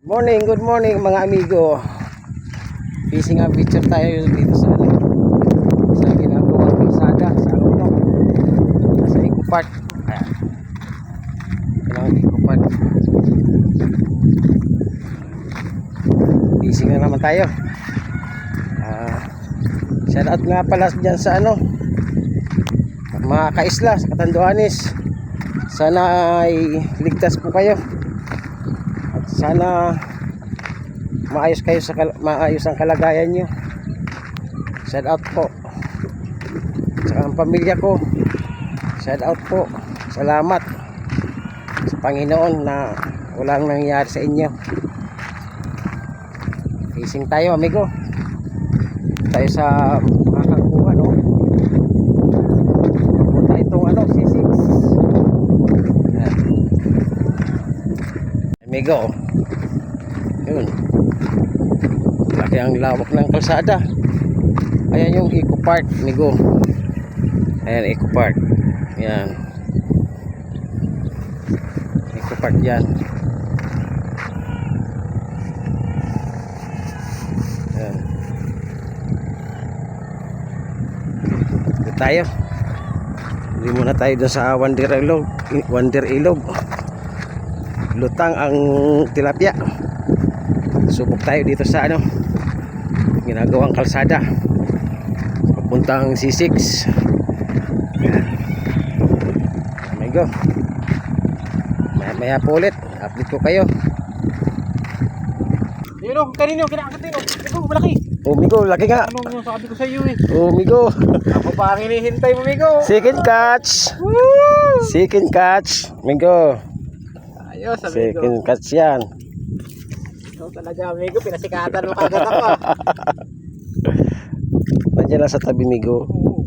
Good morning mga amigo. Fishing adventure tayo dito sa ginagawang kalsada sa Alundong. Sa Eco Park. Ayan. Ang Eco Park. Fishing na naman tayo. Shout out nga pala dyan sa mga kaisla sa Catanduanes. Sana ay ligtas po kayo. Sana maayos kayo maayos ang kalagayan nyo. Shout out po sa pamilya ko. Shout out po. Salamat sa Panginoon na walang nangyari sa inyo. Fishing tayo amigo. Tayo sa makakakuha punta itong C6 amigo. Yun, laki ang lawak ng kalsada. Ayan yung Eco Park amigo. Ayan Eco Park. Ayan Eco Park yan. Ayan. Dito tayo. Hindi muna tayo doon sa Wonder Ilog. Lutang ang tilapia. Subok tayo dito sa ginagawang kalsada papuntang C6. Amigo, maya po ulit update ko kayo. Yun o, kanino kinakagat din o. Amigo, malaki. Amigo, laki nga. Ano sabi ko sa iyo eh. Amigo, Ako pa ang hinihintay mo amigo. second catch. Woo! Second catch amigo. Ayos amigo. Second catch yan. Ikaw talaga amigo, pinasikatan mo kagad ako. Nandiyan lang sa tabi amigo. Oo.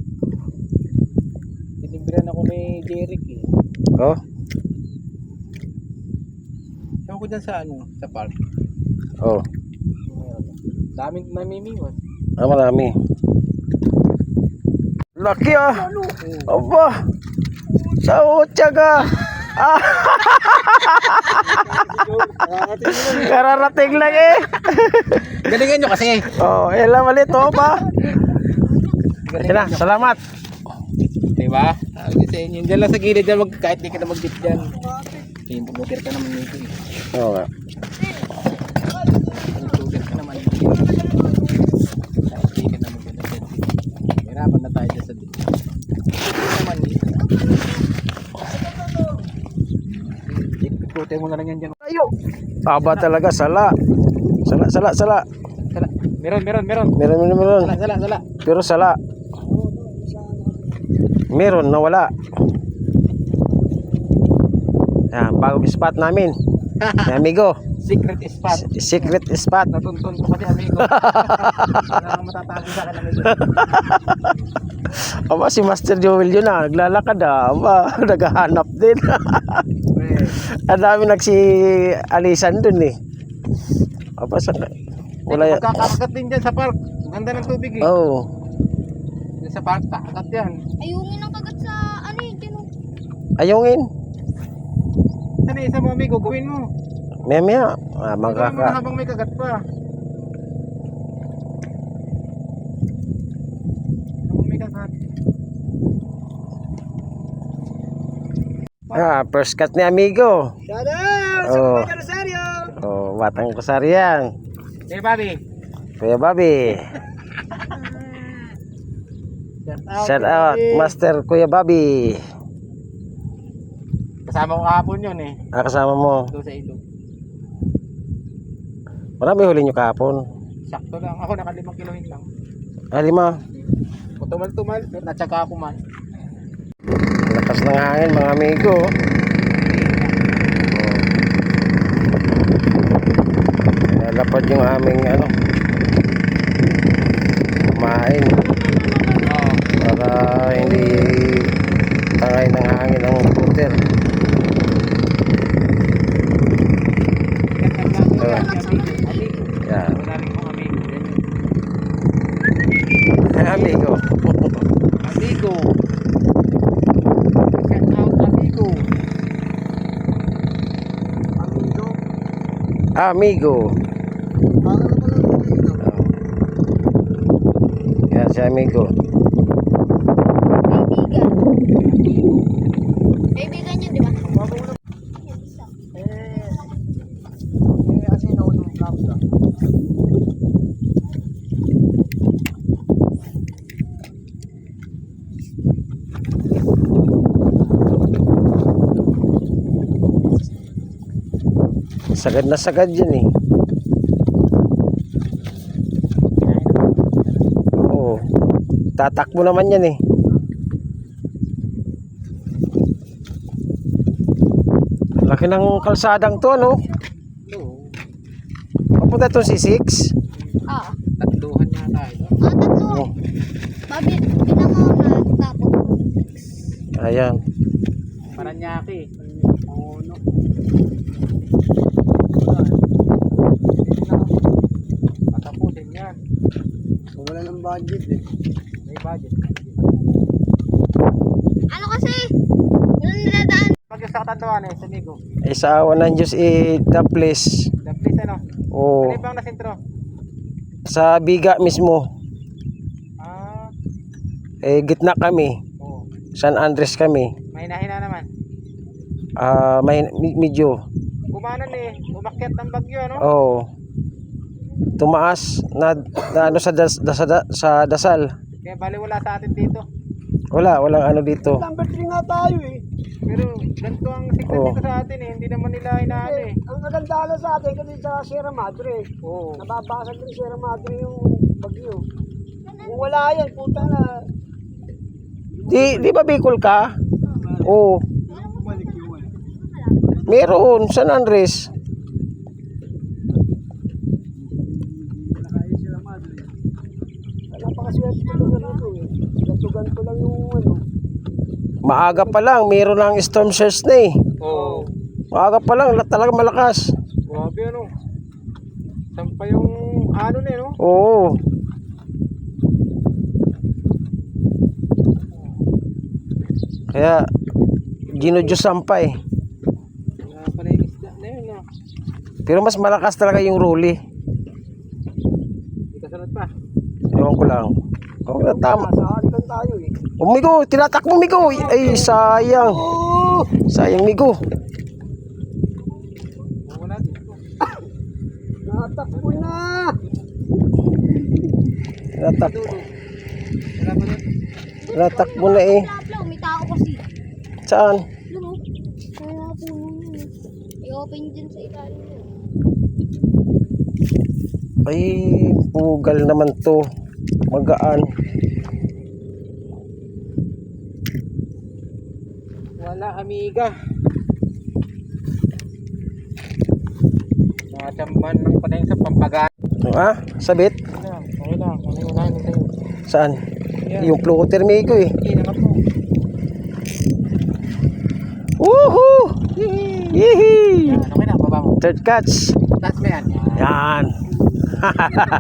Tinibiran ako ni Jeric eh. Oh, Ewan ko dyan sa sa park. oh. Daming namimingos. Marami. Laki ah. Aba. Sa utsaga. Ah. Kararating lang eh. Galingan nyo kasi. Oh, elang malit oh ba. Yan, salamat. Diba? Sabi sa inyo, dyan lang sa gilid dyan, kahit di ka na mag-dip dyan. Bumutir ka naman nito eh. Oo nga. Bumutir ka naman. Kahit di ka na mag-dip dyan. Hirapan na tayo dyan sa dip. Bumutir naman dito. Bumutir mo na lang yan dyan. Ayo. Aba talaga sala. Sala. Sala. Meron. Meron. Sala. Pero sala. Meron nawala. Yan, bagong spot namin. Amigo. Secret spot. Secret spot. Natuntun ko kasi amigo. Wala matatago sa akin amigo. Aba si Master Joel yun ah. Naglalakad ah. Aba, naghahanap din. Ang dami alisan dun eh. Aba sa wala yan. Magkakagat din dyan sa park. Ganda ng tubig eh. Oh. Dyan sa park, kakagat yan. Ayungin ang kagat sa Ayungin. Ano isa mo amigo, gawin mo. Maya. Gawin mo na Magkaka. habang may kagat pa. Habang may kagat. First cut ni amigo. Shoutout! Oh. Sa Rosario! Oh, batang kusarian. Hey Bobby! Kuya Bobby. Shout out Master Kuya Bobby. Kasama ko kahapon yun eh. Kasama mo. Doon sa ilog. Marami huli nyo kahapon. Sakto lang. Ako naka 5 kilohin lang. 5. Tumal-tumal. Pero natsaga ako man. Lakas ng hangin mga amigo. Lalapad yung aming kumain para hindi tangay ng hangin ang scooter. Yan. Wala rin kong amigo. Amigo. Amigo. Shout out amigo. Amigo. Yan si Amigo. Kaibigan. Kaibigan yun, di ba? Sagad na sagad yun eh. Oo. Tatakbo naman yan eh. Laki ng kalsadang to, ano? Oo. Papunta to si 6. Oo. Tatluhan niya tayo. Tatlo. Oh. Babi, pinamauna, tapos. Ayan. Paranaque. Oo, no. Patapusin yan. Wala ng budget eh. May budget. Ano kasi? Walang niladaan. Mag-isa katatuan eh, sa Migo. Sa awa ng Diyos the place. The place ano? Oo. Ano bang nasintro? Sa Biga mismo. Ah, Gitna kami. oo. San Andres kami. Mahina-hina naman. Medyo. Kumanan eh. Umakyat ng bagyo ano? Oo. Tumaas na ano sa dasal. Kaya bali wala sa atin dito. Walang ano dito. Number 3 nga tayo eh. Pero ganito ang signal Oo. dito sa atin eh. Hindi naman nila inaano eh. Ang kagandahan sa atin kasi sa Sierra Madre. Oo. Nababasag din Sierra Madre yung bagyo. Kung wala yan, puta na. Di ba Bicol ka? Oo. Meron San Andres. Napakaswerte ko lugar na ito eh. Ganto-ganto lang yung ano. Maaga pa lang, meron ng storm surge na eh. Oo. Maaga pa lang, talaga malakas. Grabe ano. Saan pa yung ano na eh, no? Oo. Kaya, ginudyosan pa eh. Wala pala yung isda na yun no? Pero mas malakas talaga yung ruli. Hindi kasunod pa. Ewan ko lang. Oo, tama. Sa halitan tayo eh. Oh, Migo, tinatakbo Migo. Ay, sayang. Sayang Migo. Wala dito. Natakbo na! Tinatakbo. Wala pa rin. Tinatakbo na eh. Wala, may tao kasi. Saan? Yun o. Kaya puno yun. I-open dyan sa ilalim yun. Ay, pugal naman to. Magaan. Wala amiga. Mga chamban ng panay sa pampagaan. Ha? Sabit? Okay lang. Ano yung unahin sa'yo? Saan? Yan. Yung floater Migo eh. Okay na po. Woohoo! Yee! Yan. Okay na. Baba mo. Third catch. Taas mo yan. Yan.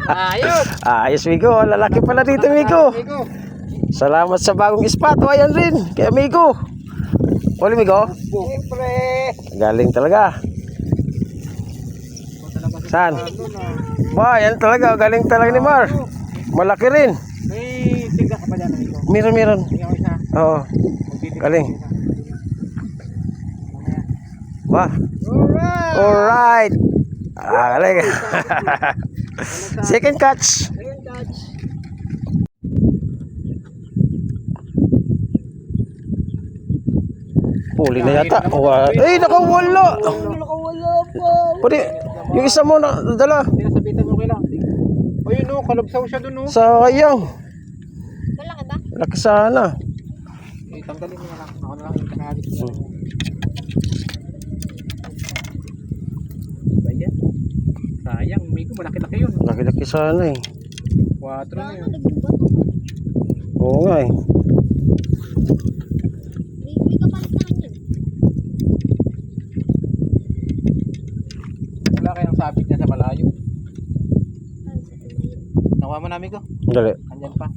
Ayos. Ayos Migo. Lalaki pala dito Migo. Amigo. Salamat sa bagong spot. O, ayan rin. Kaya Migo. Uli Migo. Siyempre! Galing talaga. Saan? Wow, yan talaga. Galing talaga ni Mar. Malaki rin. May tingga ka pa dyan amigo. Meron. Tingga ko isa. Oo. Magtitigil Galing. ko isa. Mamaya. Wah. Alright. Alright. Galing. Second catch. Ayun, Dutch. Huli na yata. Ay, nakawala. Nakawala pa. Pwede, yung isa mo na dala. Hindi nasabitan mo kailang. O yun o. Kalubsaw siya dun o. Sayang. Malaki ba? Laki sana. Eh, tanggalin mo na lang. Ako na lang yung kanagit niya. Ba yan? Sayang. Amigo. Malaki-laki yun. Laki-laki sana eh. 4 na Ano, yun. naging bato. Oo nga eh. May kapalit na yun. Wala kayang sabit niya sa malayo. Ay, sa tumayo. Nakuha mo na amigo. Dali. Andyan pa.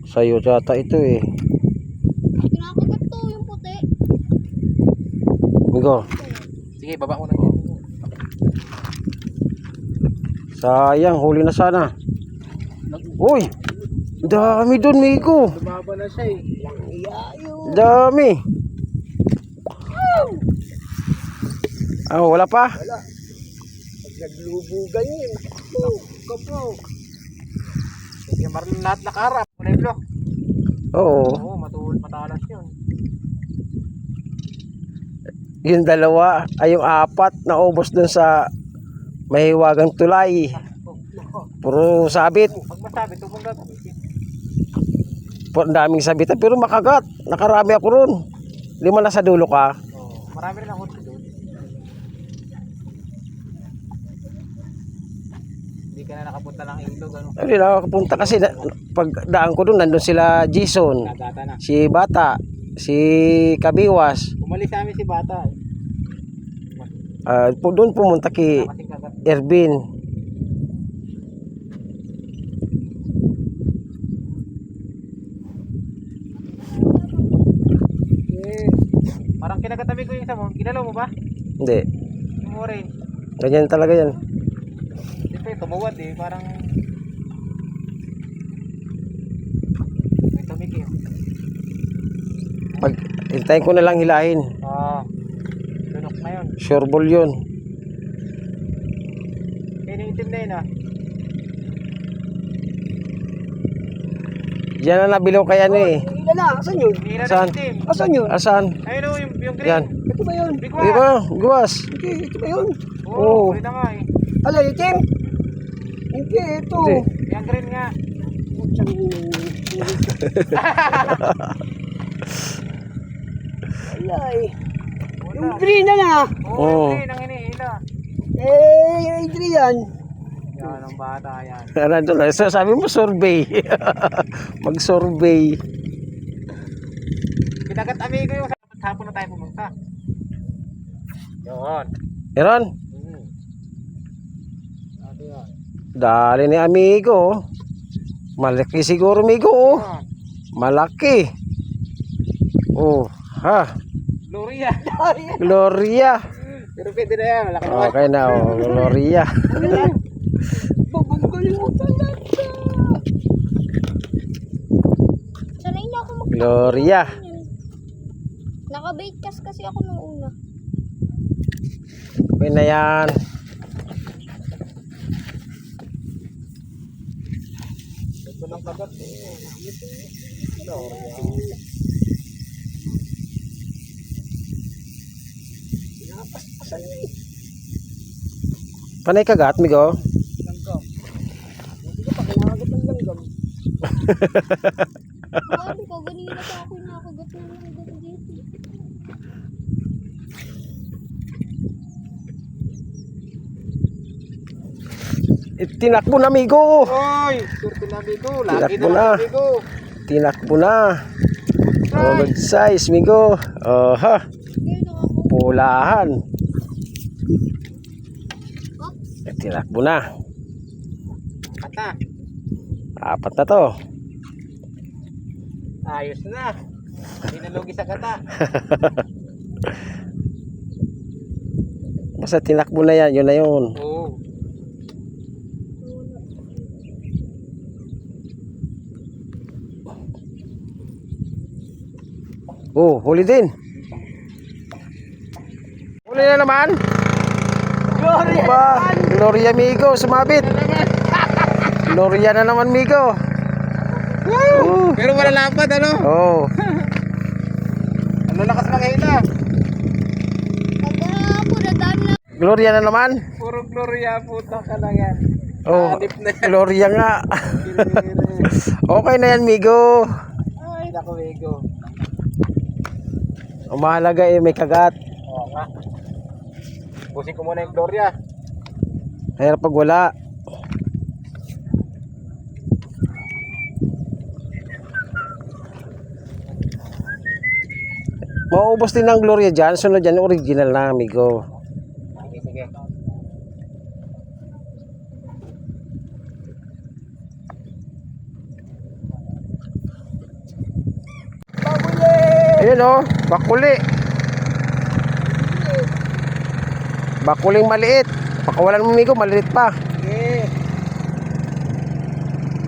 Sa'yo yata ito eh. Kinakagat to yung puti. Migo. Sige, baba mo na yan. Sayang, huli na sana. Uy! Dami doon, Migo. Lumaba na siya eh. Dami. Wala pa. Wala. Pag naglubugan yun. Kapo. Sige, maroon lahat nakaharap. Kulay blue. Oo. Oo, matalas yun. Yung dalawa, ay yung apat na ubos dun sa mahiwagang tulay. Puro sabit. Pag masabi, tubong na. Ang daming sabitan pero makagat. Nakarami ako ron. 5 na sa dulo ka. Oo, marami rin ako doon. Hindi ka na nakapunta ng ilog, ano? Hindi na ako kapunta kasi pag daan ko doon, nandun sila Jason, Nagata na. si Bata, si Kabiwas. Umalis sa amin si Bata. Doon pumunta kay Kasing kagat. Ervin. Eh, parang kinagatabi ko yung isa mo. Kinalaw mo ba? Hindi. Yung orange. Ganyan talaga yan. Siyempre, tumuwad eh. Parang... May tumikip. Pag hintayin ko na lang hilahin. Lunok na yun. Sure ball yun. Kaya yung itim na yun ah. Yan na nabilaw kay ano eh. Ilan na? Asan yun? Hira Saan? na itim. Asan yun? Asan? Ayun o, yung green. Yan. Ito ba yun? Bigwa. Di ba? Guwas. Hindi, ito ba yun? Oo, Oo. kulit na nga eh. Ala, itim? Hindi, ito. Hindi. Yung green nga. Ala eh. Wala. Yung green na na. Oo, Oo. yung green ang hinihila. Adrian. Yan ang bata yan. Nandun na. Sabi mo survey. Mag-survey. Pinagat amigo yung hapon na tayo pumunta. Yun. Meron? Ate yan. Dali ni amigo. Malaki siguro amigo. Oh. Yun. Malaki. Oh, ha. Gloria. Gloria. Pero pwede na yan. Malaki naman. Okay na, oh, Gloria. Babagalimutan na siya. Sanay na ako Gloria. Naka-bait cast kasi ako nung una. Okay na yan. Ito lang kagat eh. Gloria. Panay kagat, migo. Langgam. Hindi ko pa kinakagat ng langgam. Sabi ko, ganina pa ako nakagat na nakagat dito. Tinakbo na, migo. Oy! Surti na amigo. Lagi Tinakbo na na. amigo. Tinakbo na. Oh, good size, migo. Oh, ha. Kaya ako. Pulahan. Tinakbo na. Kata. 4 na to. Ayos na. Hindi nalugi sa kata. Basta tinakbo na yan, yun na yun. Oo. Oh, huli din. Huli na naman. Gloria. Ba, Gloria Migo, sumabit. Gloria na naman, Migo. Pero wala lapad ano? Oh, Ano lakas makita? Pag-ahapon, ang dami na. Gloria na naman. Puro Gloria puta ka lang yan. Oh, Hanip na yan. Gloria nga. Kiri-kiri. Okay na yan, Migo. Ay, naku Migo. Ang mahalaga eh, may kagat. Oo nga. Busin ko muna yung Gloria. Mahirap pag wala. Mauubos din ng Gloria dyan. Sunod dyan, original na, amigo. Sige, sige. Ayun o, bakuli. Bakuling maliit. Pakawalan mo, amigo, maliit pa. Sige.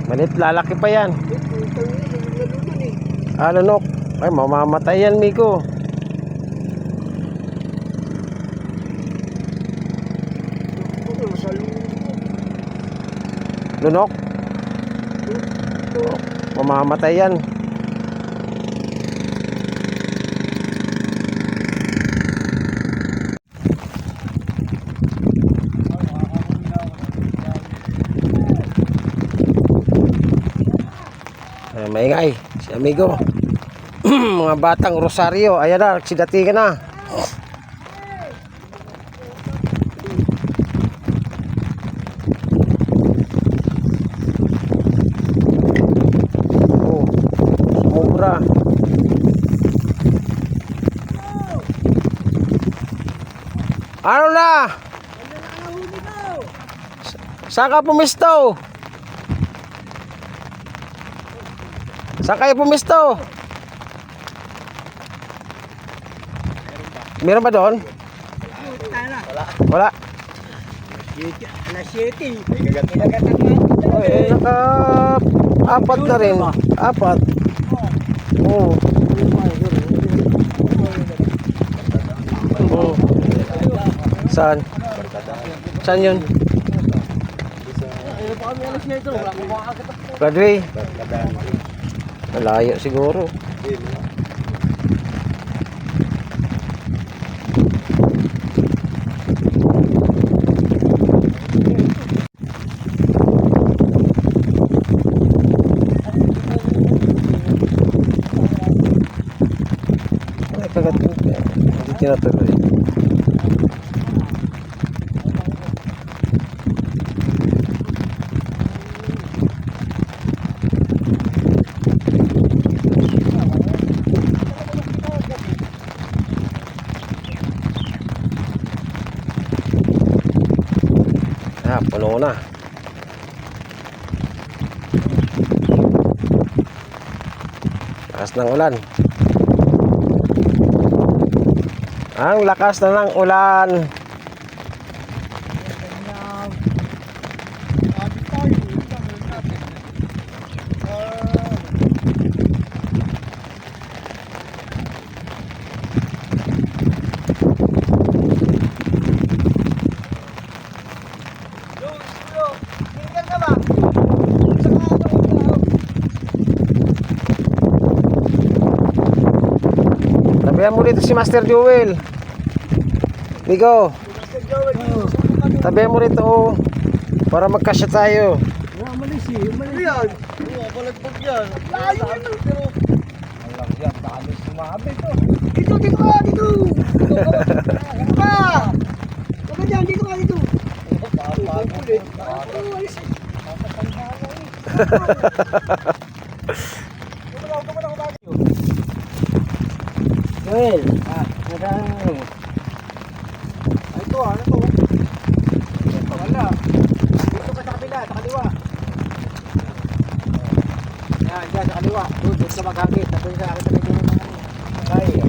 Malit, lalaki pa yan. Putang ina, nalulun eh. Ah, lunok. Ay, mamamatay yan, Miko. Ano, masalunod. Lunok. Mamamatay yan. Ay, maingay. Si amigo. Mga batang Rosario. Ayan na, nagsidati ka na. Oh, sobra. Ano na? Saan ka pumisto? Saan kayo pumisto? Meron ba doon? Wala. Alas 7. Ay, naka-apat na rin. Apat. Oo. Oo. Saan? Saan yun? Broadway. Malayo siguro. Ay, kagat hindi tinatuloy. Ah, puno na. Lakas ng ulan. Ang lakas na ng ulan. Tabihan mo dito si Master Joel. Migo, tabihan mo dito oh, para magkasya tayo. Umalis yan. Balagbag yan. Layo yan. Alam yan, dami sumabi to. Dito ka, dito. Dito ka. Baka dyan, dito ka, dito. Papagulit. Alis eh. Joel, nadang. Ay, ito ano to? Wala. Dito ka sa kabila, sa kaliwa. Yan, dyan sa kaliwa. Doon ka maghangit. Tapos sa akin na medyo ay.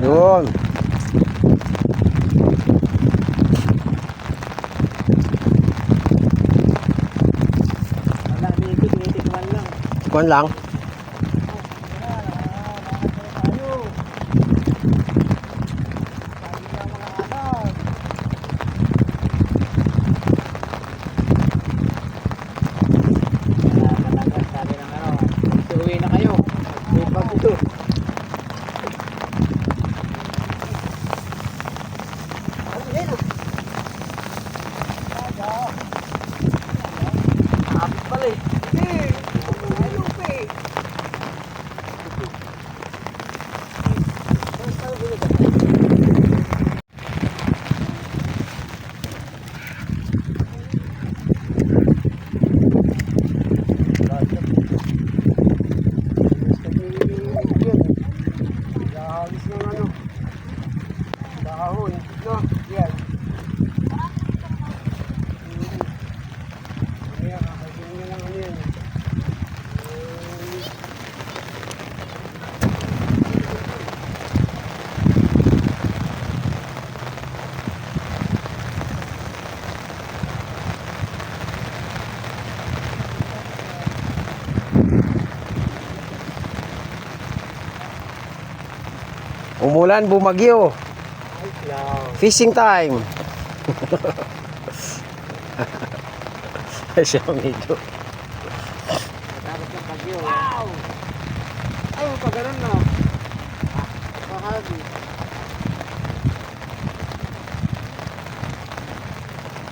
Yun. Kuan lang. Uwi na kayo. Pag ito. No, yan. Ayan, kakasin nyo lang ano yan. Umulan, bumagyo. Ayos lang. Fishing time. Siya amigo. Tapos ng bagyo. Wow! Ay, pa ganun na. Pahagi.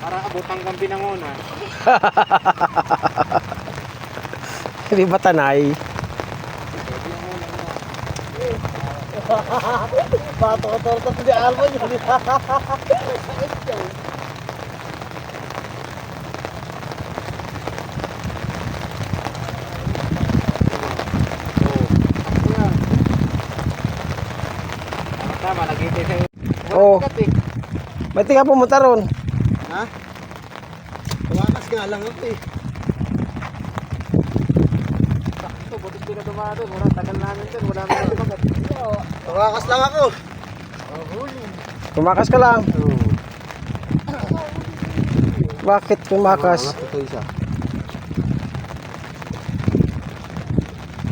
Para abot hanggang Binangonan. Hindi ba tanay? Pato-torto di albo yun. Tama, nag-itay sa'yo. Oo. Ba't di ka pumunta ron? Ha? Tumakas nga lang ako eh. Sakto, butis ko na dumaan doon. Wala, tagal namin doon. Wala namin tumagat. Tumakas lang ako. Tumakas ka lang. Bakit tumakas? Ito isa.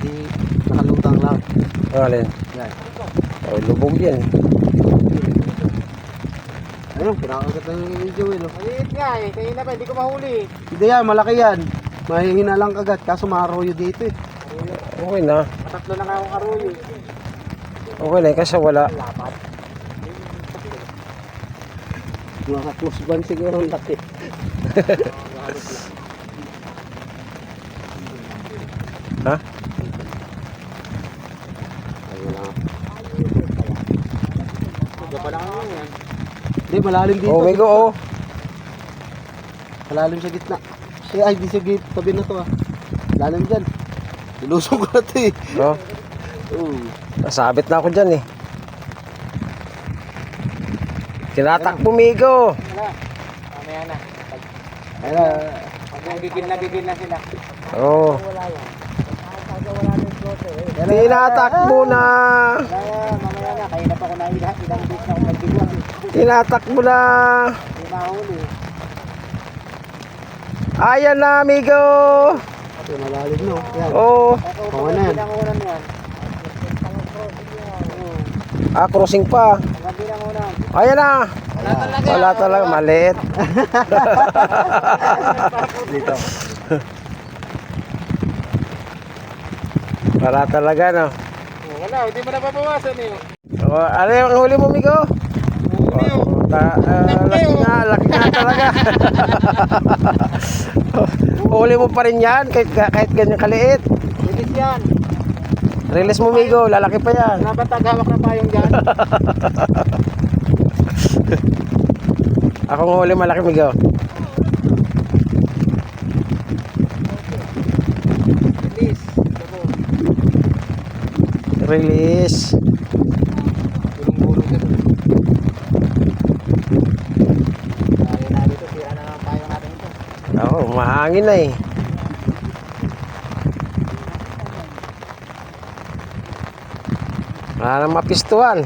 Di nakalutang lang. Alin? Yan. Oh, lubog yan. Ayun, pinakagat na yung Joel. Maliit nga eh. Kaya na ba, hindi ko mahuli. Hindi yan, malaki yan. Mahihina lang kagat, kaso maroyo dito eh. Okay na. Matatlo na nga akong aruyo. Okay na kasi wala. Mga close band siguro ang laki. Ha? Ayun lang. Hindi pa lang ako yan. Hindi, malalim dito. Oh, amigo, oh. Malalim sa gitna. Ay, di sa gitna. Tabi na to ah. Malalim dyan. Nilusong ko na to eh. Oh, nasabit na ako dyan eh. Tinatakbo, amigo. Wala. Mamaya na. Ayun, Bigil na sila. Oh. eh. Tinatakbo na. Kaya mamaya na. Kaya na pa ako na ilang days na ako nagbibuhat. Tinatakbo na. Hindi mahuli. Ayan na, amigo. Ito, malalim no. Yan. Oh. Oo na yan. Binangunan yan. Crossing pa. Hanggang binangunan. Ayan na. Wala talaga. Wala talaga, maliit. Dito. Wala talaga, no? Wala, hindi mo napapawasan eh. Oh, ano yung huli mo, amigo? Laki nga talaga. Huli mo pa rin yan, kahit ganyan kaliit. Bilis yan. Release mo, amigo, lalaki pa yan. Nabatagawak na payong dyan. Akong huli malaki, amigo. Bilis. Release. Bulong-bulong ka doon. Tayo na dito, sira na lang tayo natin ito. Oo, mahangin na eh. Wala nang mapistuhan.